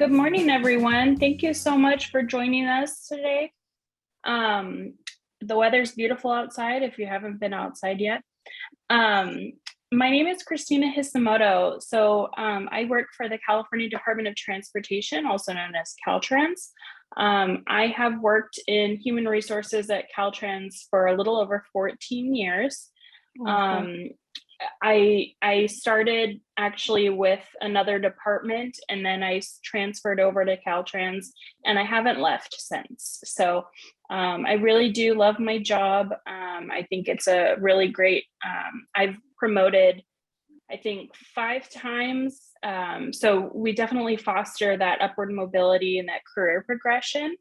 Good morning, everyone. Thank you so much for joining us today. The weather's beautiful outside if you haven't been outside yet. My name is Christina Hisamoto. I work for the California Department of Transportation, also known as Caltrans. I have worked in human resources at Caltrans for a little over 14 years. I started actually with another department, and then I transferred over to Caltrans, and I haven't left since. I really do love my job. I think it's a really great, I've promoted, I think 5 times. So we definitely foster that upward mobility and that career progression.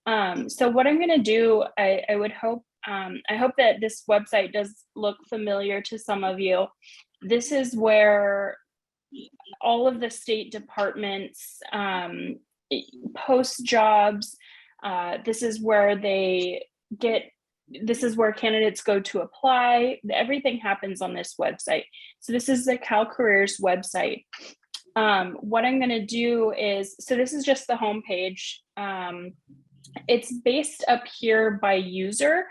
So what I'm going to do, I hope that this website does look familiar to some of you. This is where all of the state departments post jobs. This is where candidates go to apply. Everything happens on this website. So this is the Cal Careers website. What I'm going to do is, so this is just the homepage. It's based up here by user.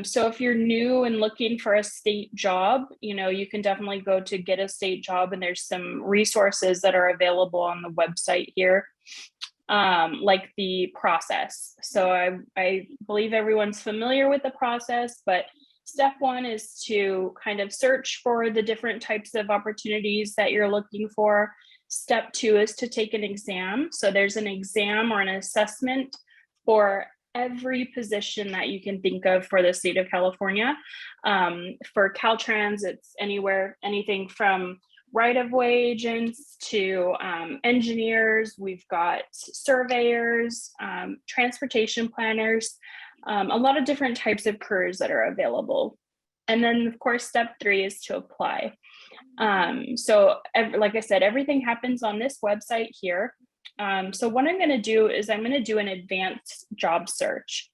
So if you're new and looking for a state job, you can definitely go to get a state job, and there's some resources that are available on the website here, like the process. So I believe everyone's familiar with the process, but step 1 is to kind of search for the different types of opportunities that you're looking for. Step 2 is to take an exam. So there's an exam or an assessment for every position that you can think of for the state of California. For Caltrans, it's anything from right-of-way agents to engineers. We've got surveyors, transportation planners, a lot of different types of careers that are available. And then, of course, step 3 is to apply. Like I said, everything happens on this website here. So what I'm going to do is I'm going to do an advanced job search.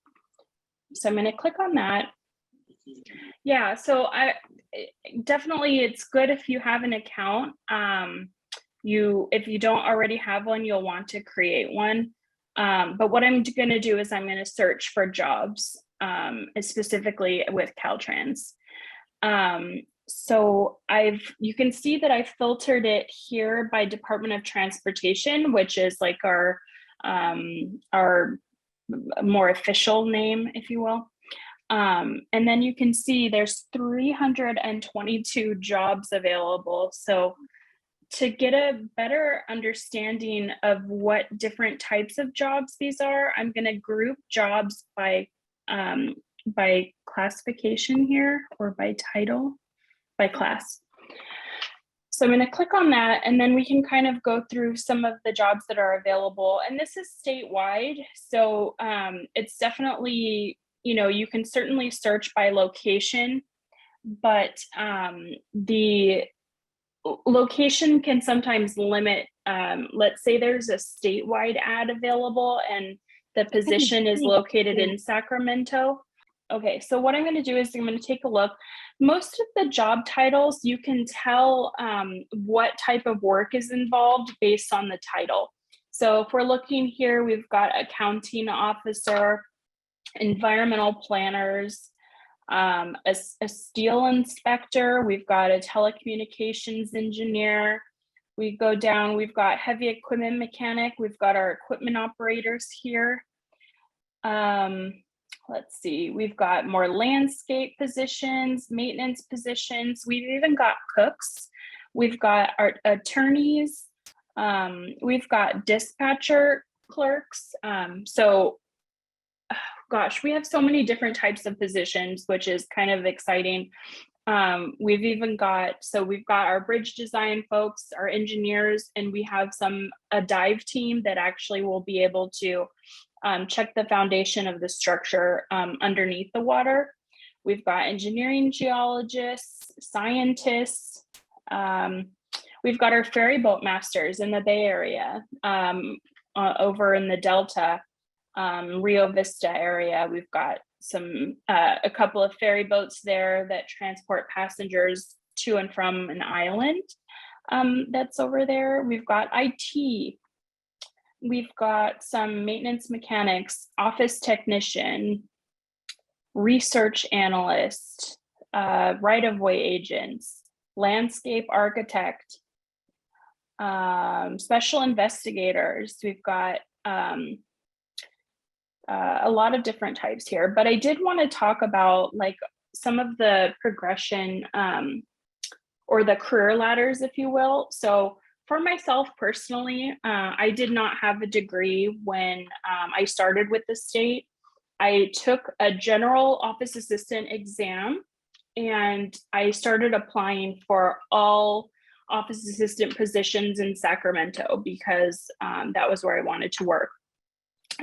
So I'm going to click on that. Yeah, so definitely it's good if you have an account. If you don't already have one, you'll want to create one. But what I'm going to do is I'm going to search for jobs, specifically with Caltrans. So you can see that I filtered it here by Department of Transportation, which is like our more official name, if you will. And then you can see there's 322 jobs available. So to get a better understanding of what different types of jobs these are, I'm going to group jobs by classification here, or by title. By class. So I'm going to click on that, and then we can kind of go through some of the jobs that are available. And this is statewide. So it's definitely, you can certainly search by location, but the location can sometimes limit. Let's say there's a statewide ad available and the position is located in Sacramento. Okay, so what I'm going to do is I'm going to take a look. Most of the job titles, you can tell what type of work is involved based on the title. So if we're looking here, we've got accounting officer, environmental planners, a steel inspector, we've got a telecommunications engineer. We go down, we've got heavy equipment mechanic, we've got our equipment operators here. Let's see, we've got more landscape positions, maintenance positions. We've even got cooks. We've got our attorneys. We've got dispatcher clerks. Gosh, we have so many different types of positions, which is kind of exciting. We've got our bridge design folks, our engineers, and we have a dive team that actually will be able to check the foundation of the structure underneath the water. We've got engineering geologists, scientists. We've got our ferry boat masters in the Bay Area, over in the Delta, Rio Vista area. We've got a couple of ferry boats there that transport passengers to and from an island that's over there. We've got IT. we've got some maintenance mechanics, office technician, research analyst, right-of-way agents, landscape architect, special investigators. We've got a lot of different types here, but I did want to talk about like some of the progression or the career ladders, if you will. So for myself personally, I did not have a degree when I started with the state. I took a general office assistant exam and I started applying for all office assistant positions in Sacramento because that was where I wanted to work.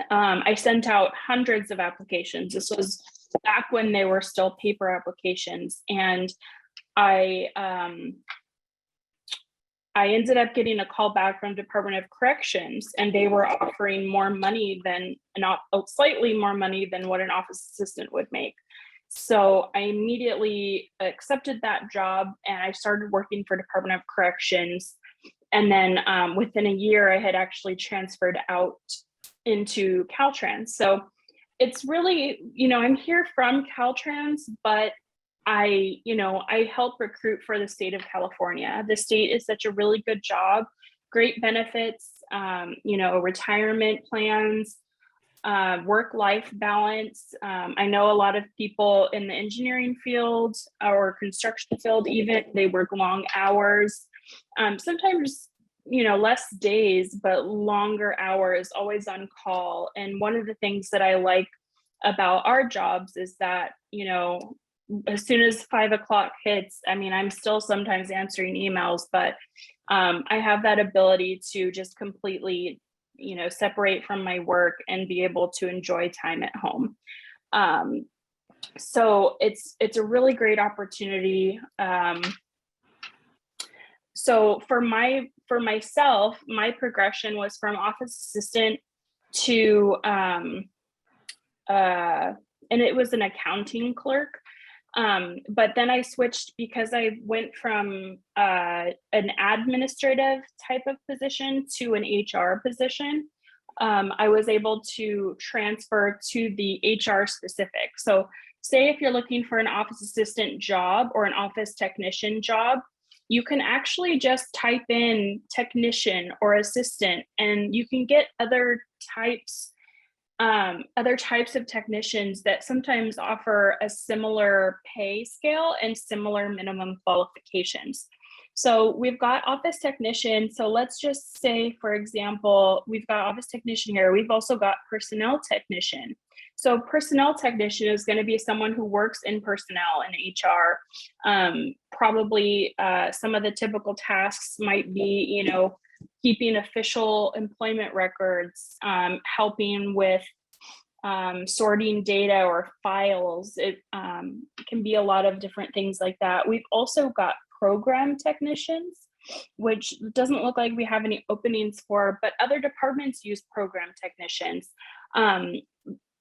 I sent out hundreds of applications. This was back when they were still paper applications, and I ended up getting a call back from Department of Corrections, and they were offering more money than slightly more money than what an office assistant would make. So I immediately accepted that job, and I started working for Department of Corrections. And then within a year, I had actually transferred out into Caltrans. So it's really, I'm here from Caltrans, but I help recruit for the state of California. The state is such a really good job, great benefits, retirement plans, work-life balance. I know a lot of people in the engineering field or construction field, even they work long hours, sometimes less days, but longer hours, always on call. And one of the things that I like about our jobs is that, as soon as 5 o'clock hits, I'm still sometimes answering emails, but I have that ability to just completely, separate from my work and be able to enjoy time at home. So it's a really great opportunity. So for myself, my progression was from office assistant to, and it was an accounting clerk. But then I switched because I went from an administrative type of position to an HR position. I was able to transfer to the HR specific. So say if you're looking for an office assistant job or an office technician job, you can actually just type in technician or assistant, and you can get other types of technicians that sometimes offer a similar pay scale and similar minimum qualifications. So we've got office technician. So let's just say, for example, we've got office technician here. We've also got personnel technician. So personnel technician is going to be someone who works in personnel and HR. Probably some of the typical tasks might be, keeping official employment records, helping with sorting data or files. It can be a lot of different things like that. We've also got program technicians, which doesn't look like we have any openings for, but other departments use program technicians.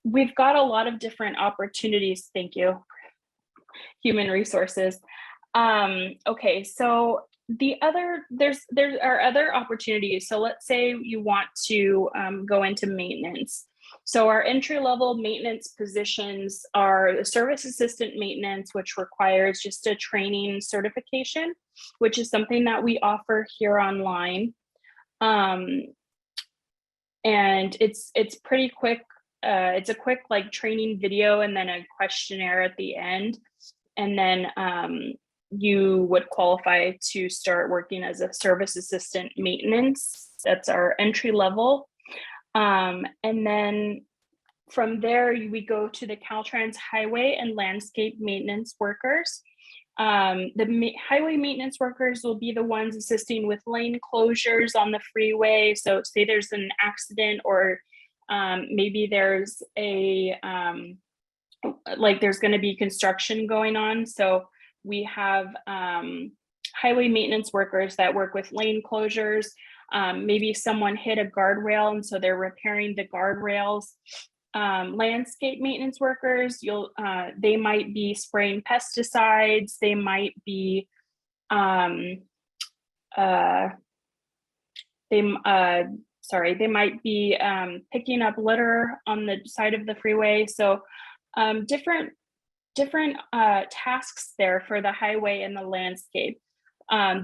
We've got a lot of different opportunities. Thank you. Human resources. Okay, so there are other opportunities. So let's say you want to go into maintenance. So our entry-level maintenance positions are the service assistant maintenance, which requires just a training certification, which is something that we offer here online. And it's pretty quick. It's a quick training video and then a questionnaire at the end. And then you would qualify to start working as a service assistant maintenance. That's our entry level. And then from there, we go to the Caltrans highway and landscape maintenance workers. The highway maintenance workers will be the ones assisting with lane closures on the freeway. So say there's an accident or maybe there's there's going to be construction going on. So we have highway maintenance workers that work with lane closures. Maybe someone hit a guardrail and so they're repairing the guardrails. Landscape maintenance workers, they might be spraying pesticides. They might be sorry, they might be picking up litter on the side of the freeway. So different tasks there for the highway and the landscape.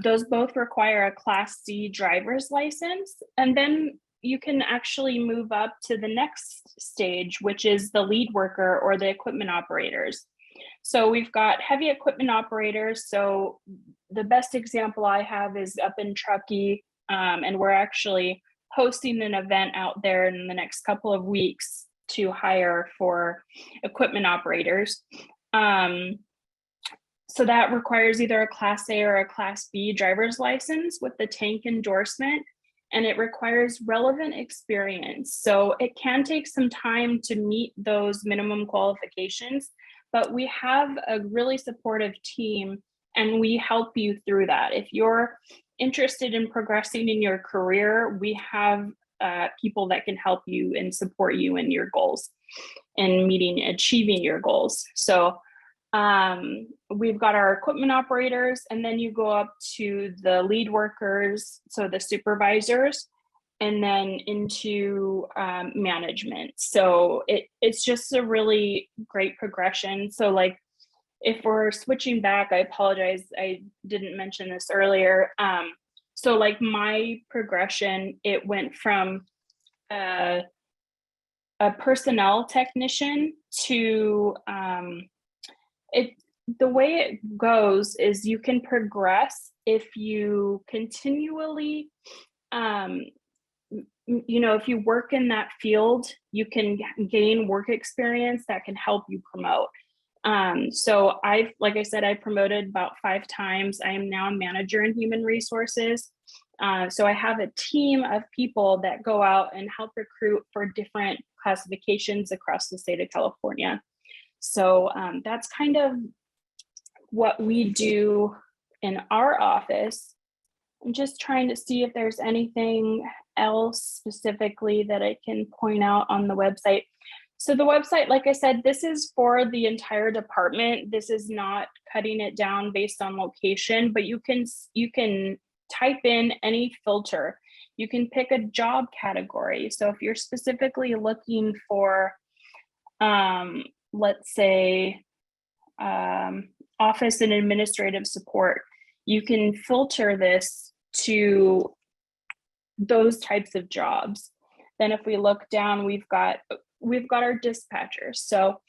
Those both require a Class C driver's license. And then you can actually move up to the next stage, which is the lead worker or the equipment operators. So we've got heavy equipment operators. So the best example I have is up in Truckee, and we're actually hosting an event out there in the next couple of weeks to hire for equipment operators. So that requires either a Class A or a Class B driver's license with the tank endorsement, and it requires relevant experience. So it can take some time to meet those minimum qualifications, but we have a really supportive team and we help you through that. If you're interested in progressing in your career, we have people that can help you and support you in your goals and achieving your goals. So we've got our equipment operators, and then you go up to the lead workers, so the supervisors, and then into management. So it's just a really great progression. So like if we're switching back, I apologize, I didn't mention this earlier. So like my progression, it went from a personnel technician to the way it goes is you can progress if you continually if you work in that field, you can gain work experience that can help you promote. So like I said, I promoted about 5 times. I am now a manager in human resources. So I have a team of people that go out and help recruit for different classifications across the state of California. So that's kind of what we do in our office. I'm just trying to see if there's anything else specifically that I can point out on the website. So the website, like I said, this is for the entire department. This is not cutting it down based on location, but you can type in any filter. You can pick a job category. So if you're specifically looking for, let's say, office and administrative support, you can filter this to those types of jobs. Then if we look down, we've got our dispatchers. So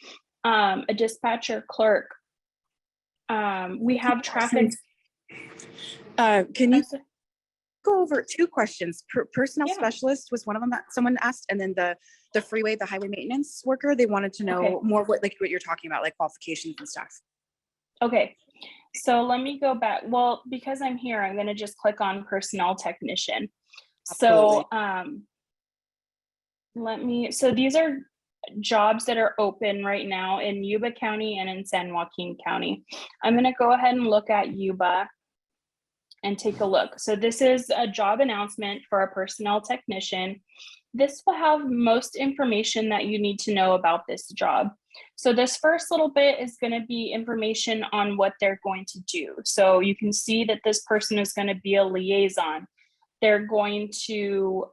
a dispatcher clerk, we have traffic. Can you go over 2 questions? Personnel specialist was one of them that someone asked, and then the highway maintenance worker, they wanted to know more what you're talking about, like qualifications and stuff. Okay, so let me go back. Well, because I'm here, I'm going to just click on personnel technician. Absolutely. So these are jobs that are open right now in Yuba County and in San Joaquin County. I'm going to go ahead and look at Yuba and take a look. So this is a job announcement for a personnel technician. This will have most information that you need to know about this job. So this first little bit is going to be information on what they're going to do. So you can see that this person is going to be a liaison. They're going to,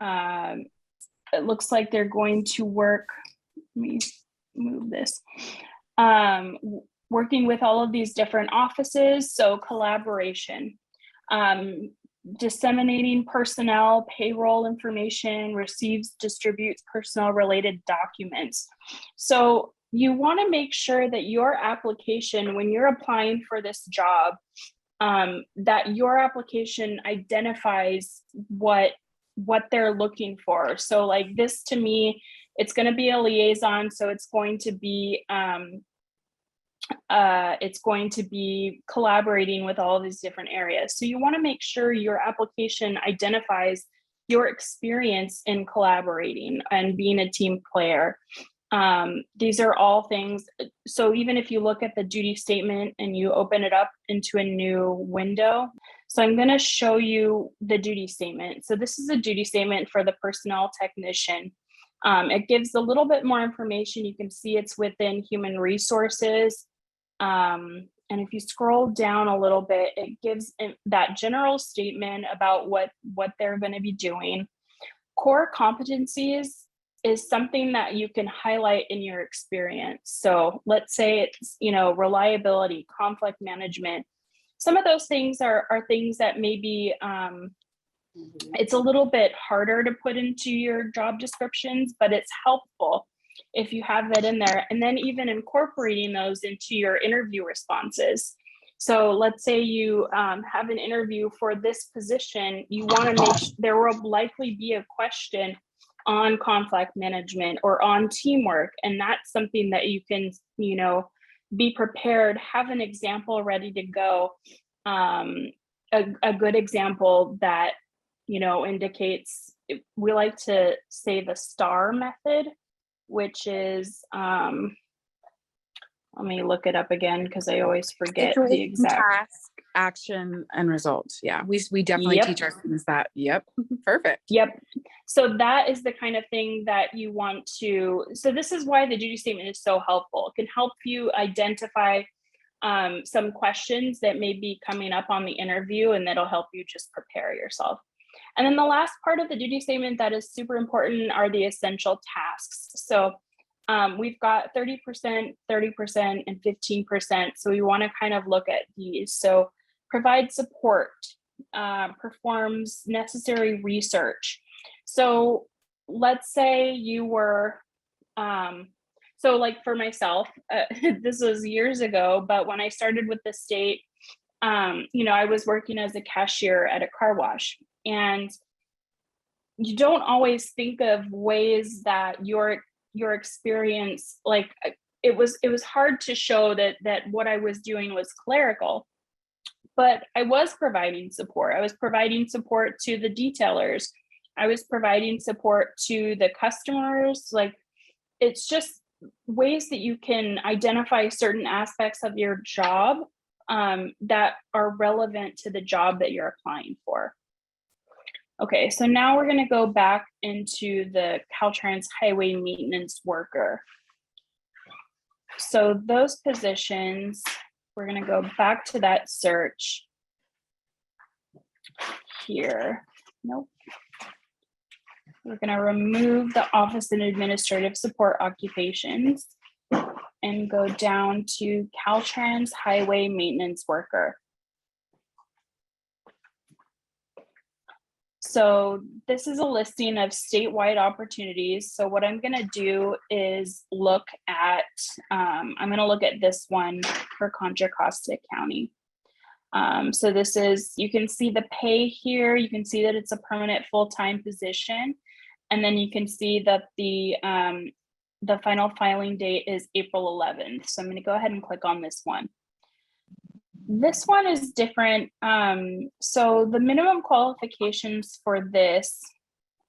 it looks like they're going to work, let me move this, working with all of these different offices. So collaboration, disseminating personnel, payroll information, receives, distributes personnel related documents. So you want to make sure that your application, when you're applying for this job, that your application identifies what they're looking for. So like this, to me, it's going to be a liaison. So it's going to be collaborating with all of these different areas. So you want to make sure your application identifies your experience in collaborating and being a team player. These are all things. So even if you look at the duty statement and you open it up into a new window, so I'm going to show you the duty statement. So this is a duty statement for the personnel technician. It gives a little bit more information. You can see it's within human resources. And if you scroll down a little bit, it gives that general statement about what they're going to be doing. core competencies is something that you can highlight in your experience. So let's say it's, reliability, conflict management. Some of those things are things that maybe it's a little bit harder to put into your job descriptions, but it's helpful if you have that in there. And then even incorporating those into your interview responses. So let's say you have an interview for this position, you want to there will likely be a question on conflict management or on teamwork. And that's something that you can, be prepared, have an example ready to go. A good example that, indicates, we like to say the STAR method, which is, let me look it up again because I always forget the exact task, action, and result. Yeah, we definitely teach our students that. Yep, perfect. Yep. So that is the kind of thing that you want to. So this is why the duty statement is so helpful. It can help you identify some questions that may be coming up on the interview, and that'll help you just prepare yourself. And then the last part of the duty statement that is super important are the essential tasks. So we've got 30%, 30%, and 15%. So we want to kind of look at these. So provide support, performs necessary research. So let's say you were, so like for myself, this was years ago, but when I started with the state, I was working as a cashier at a car wash, and you don't always think of ways that your experience, like it was hard to show that what I was doing was clerical, but I was providing support. I was providing support to the detailers. I was providing support to the customers. Like, it's just ways that you can identify certain aspects of your job that are relevant to the job that you're applying for. Okay, so now we're going to go back into the Caltrans highway maintenance worker. So those positions, we're going to go back to that search here. Nope. We're going to remove the office and administrative support occupations and go down to Caltrans highway maintenance worker. So this is a listing of statewide opportunities. So what I'm going to do is look at, I'm going to look at this one for Contra Costa County. So this is, you can see the pay here. You can see that it's a permanent full-time position. And then you can see that the final filing date is April 11th. So I'm going to go ahead and click on this one. This one is different. So the minimum qualifications for this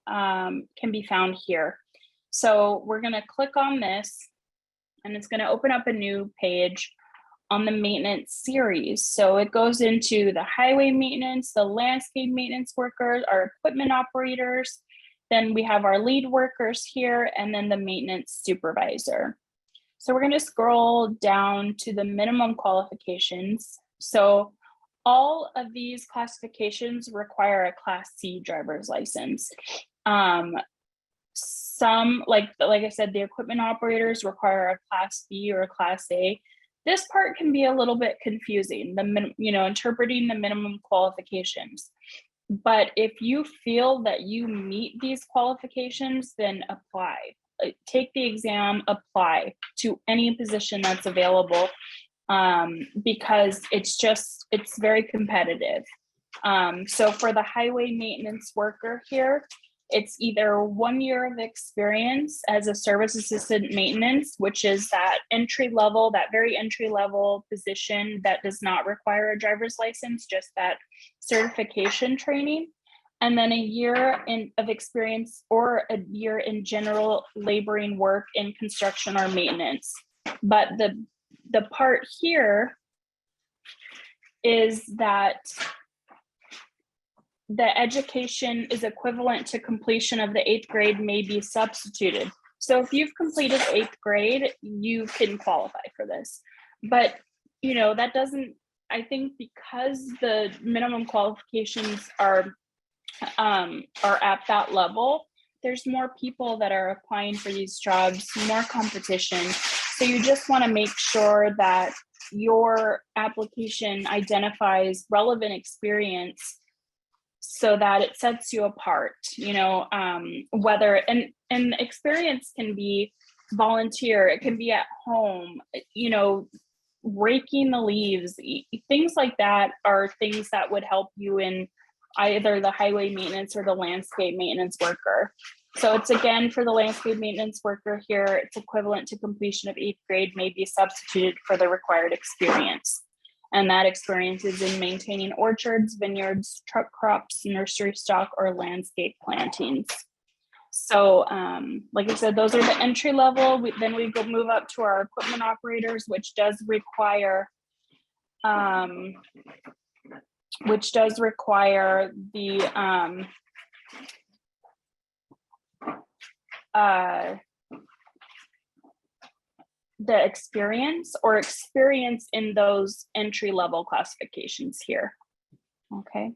can be found here. So we're going to click on this, and it's going to open up a new page on the maintenance series. So it goes into the highway maintenance, the landscape maintenance workers, our equipment operators. Then we have our lead workers here, and then the maintenance supervisor. So we're going to scroll down to the minimum qualifications. So all of these classifications require a Class C driver's license. Some, like I said, the equipment operators require a Class B or a Class A. This part can be a little bit confusing, interpreting the minimum qualifications. But if you feel that you meet these qualifications, then apply. Take the exam, apply to any position that's available, because it's very competitive. So for the highway maintenance worker here, it's either 1 year of experience as a service assistant maintenance, which is that very entry level position that does not require a driver's license, just that certification training. And then a year of experience or a year in general laboring work in construction or maintenance. But the part here is that the education is equivalent to completion of the 8th grade may be substituted. So if you've completed 8th grade, you can qualify for this. But, that doesn't, I think, because the minimum qualifications are at that level, there's more people that are applying for these jobs, more competition. So you just want to make sure that your application identifies relevant experience so that it sets you apart, whether, and experience can be volunteer, it can be at home, raking the leaves, things like that are things that would help you in either the highway maintenance or the landscape maintenance worker. So it's, again, for the landscape maintenance worker here, it's equivalent to completion of 8th grade may be substituted for the required experience. And that experience is in maintaining orchards, vineyards, truck crops, nursery stock, or landscape plantings. So like I said, those are the entry level. Then we go move up to our equipment operators, which does require the experience in those entry level classifications here. Okay.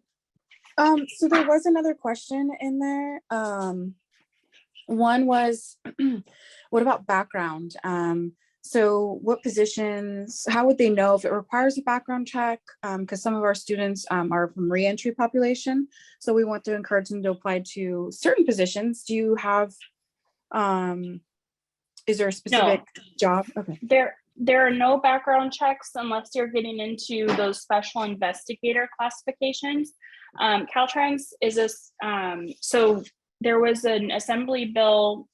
So there was another question in there. One was, what about background? So what positions, how would they know if it requires a background check? Because some of our students are from re-entry population. So we want to encourage them to apply to certain positions. Do you have, is there a specific job? Okay. There are no background checks unless you're getting into those special investigator classifications. Caltrans is so there was an assembly bill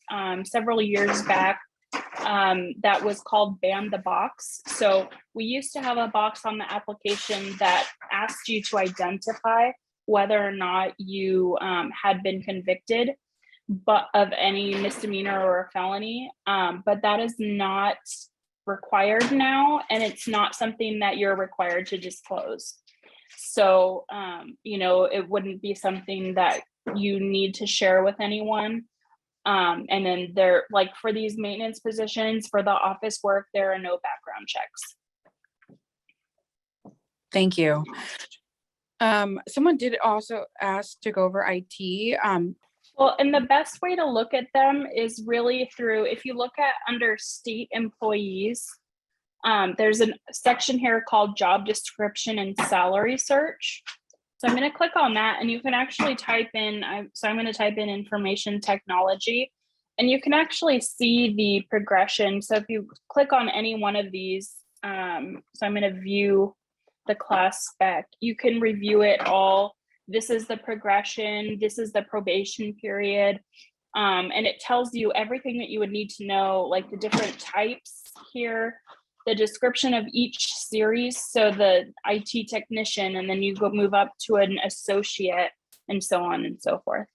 several years back that was called Ban the Box. So we used to have a box on the application that asked you to identify whether or not you had been convicted of any misdemeanor or a felony, but that is not required now, and it's not something that you're required to disclose. So, it wouldn't be something that you need to share with anyone. And then like for these maintenance positions, for the office work, there are no background checks. Thank you. Someone did also ask to go over IT. Well, and the best way to look at them is really through, if you look at under state employees, there's a section here called job description and salary search. So I'm going to click on that, and you can actually type in, I'm going to type in information technology, and you can actually see the progression. So if you click on any one of these, so I'm going to view the class spec, you can review it all. This is the progression, this is the probation period, and it tells you everything that you would need to know, like the different types here, the description of each series, so the IT technician, and then you go move up to an associate, and so on and so forth.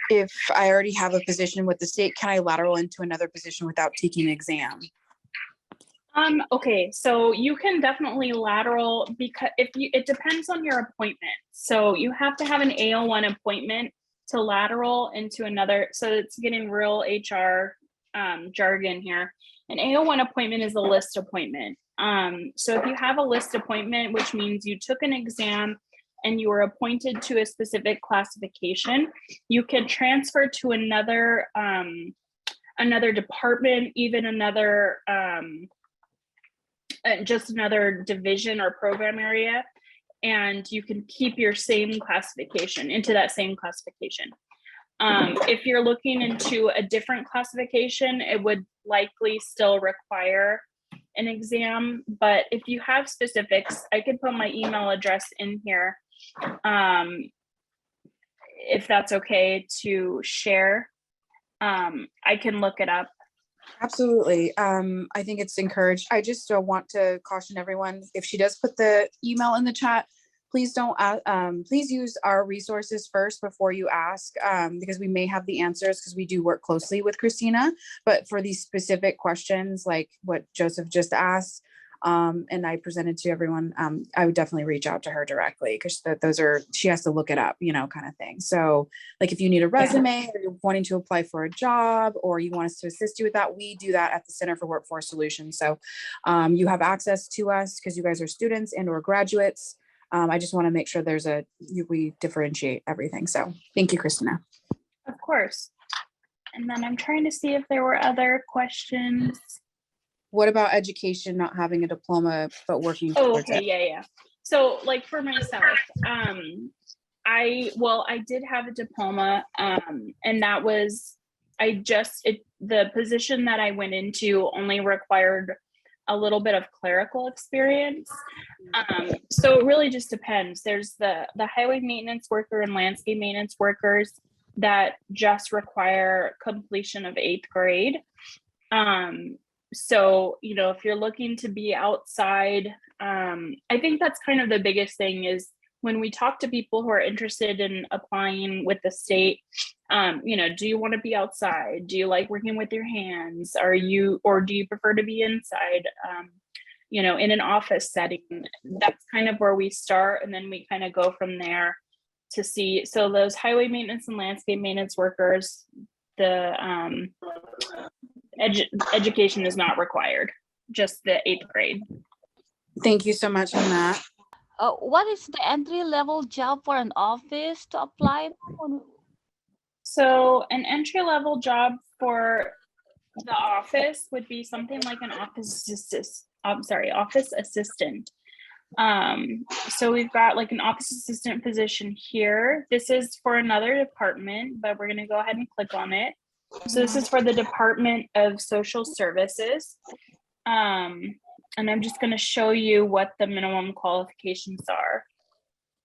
If I already have a position with the state, can I lateral into another position without taking an exam? Okay, so you can definitely lateral, because it depends on your appointment. So you have to have an AO1 appointment to lateral into another. So it's getting real HR jargon here. An AO1 appointment is a list appointment. So if you have a list appointment, which means you took an exam and you were appointed to a specific classification, you can transfer to another department, even another just another division or program area, and you can keep your same classification into that same classification. If you're looking into a different classification, it would likely still require an exam, but if you have specifics, I could put my email address in here, if that's okay to share. I can look it up. Absolutely. I think it's encouraged. I just want to caution everyone, if she does put the email in the chat, please don't, please use our resources first before you ask, because we may have the answers, because we do work closely with Christina, but for these specific questions, like what Joseph just asked, and I presented to everyone, I would definitely reach out to her directly, because those are, she has to look it up, kind of thing. So like if you need a resume, or you're wanting to apply for a job, or you want us to assist you with that, we do that at the Center for Workforce Solutions. So you have access to us because you guys are students and or graduates. I just want to make sure we differentiate everything. So thank you, Christina. Of course. And then I'm trying to see if there were other questions. What about education, not having a diploma, but working Oh, towards okay, it? yeah. So like for myself, I did have a diploma, and that was, the position that I went into only required a little bit of clerical experience. So it really just depends. There's the highway maintenance worker and landscape maintenance workers that just require completion of 8th grade. So, if you're looking to be outside, I think that's kind of the biggest thing is when we talk to people who are interested in applying with the state, do you want to be outside? Do you like working with your hands? Or do you prefer to be inside, in an office setting? That's kind of where we start. And then we kind of go from there to see. So those highway maintenance and landscape maintenance workers, the education is not required, just the 8th grade. Thank you so much on that. What is the entry-level job for an office to apply? So an entry-level job for the office would be something like an office assistant. So we've got like an office assistant position here. This is for another department, but we're going to go ahead and click on it. So this is for the Department of Social Services. And I'm just going to show you what the minimum qualifications are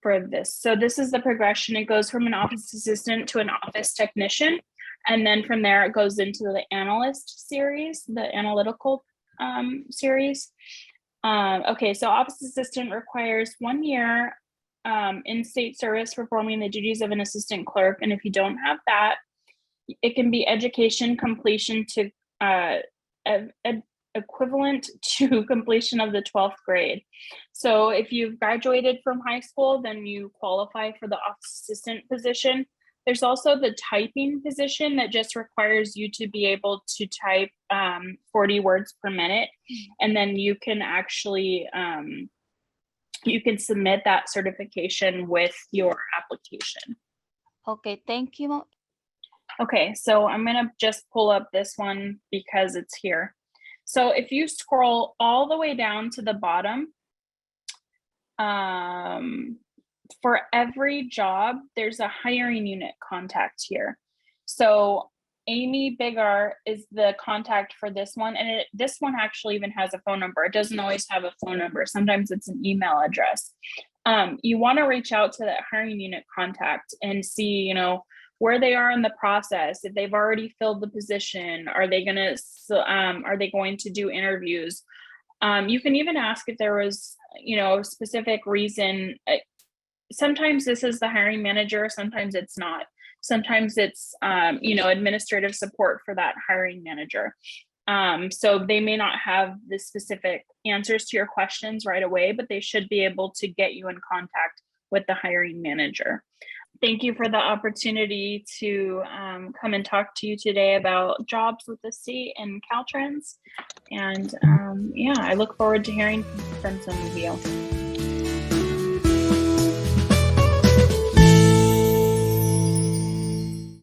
for this. So this is the progression. It goes from an office assistant to an office technician. And then from there, it goes into the analyst series, the analytical series. Okay, so office assistant requires 1 year in-state service performing the duties of an assistant clerk. And if you don't have that, it can be education completion to equivalent to completion of the 12th grade. So if you've graduated from high school, then you qualify for the office assistant position. There's also the typing position that just requires you to be able to type 40 words per minute. And then you can actually, you can submit that certification with your application. Okay, thank you. Okay, so I'm gonna just pull up this one because it's here. So if you scroll all the way down to the bottom, for every job, there's a hiring unit contact here. So Amy Bigar is the contact for this one. And this one actually even has a phone number. It doesn't always have a phone number. Sometimes it's an email address. You wanna reach out to that hiring unit contact and see, where they are in the process, if they've already filled the position, are they going to do interviews? You can even ask if there was, a specific reason. Sometimes this is the hiring manager, sometimes it's not. Sometimes it's, administrative support for that hiring manager. So they may not have the specific answers to your questions right away, but they should be able to get you in contact with the hiring manager. Thank you for the opportunity to come and talk to you today about jobs with the state and Caltrans. And I look forward to hearing from some of you.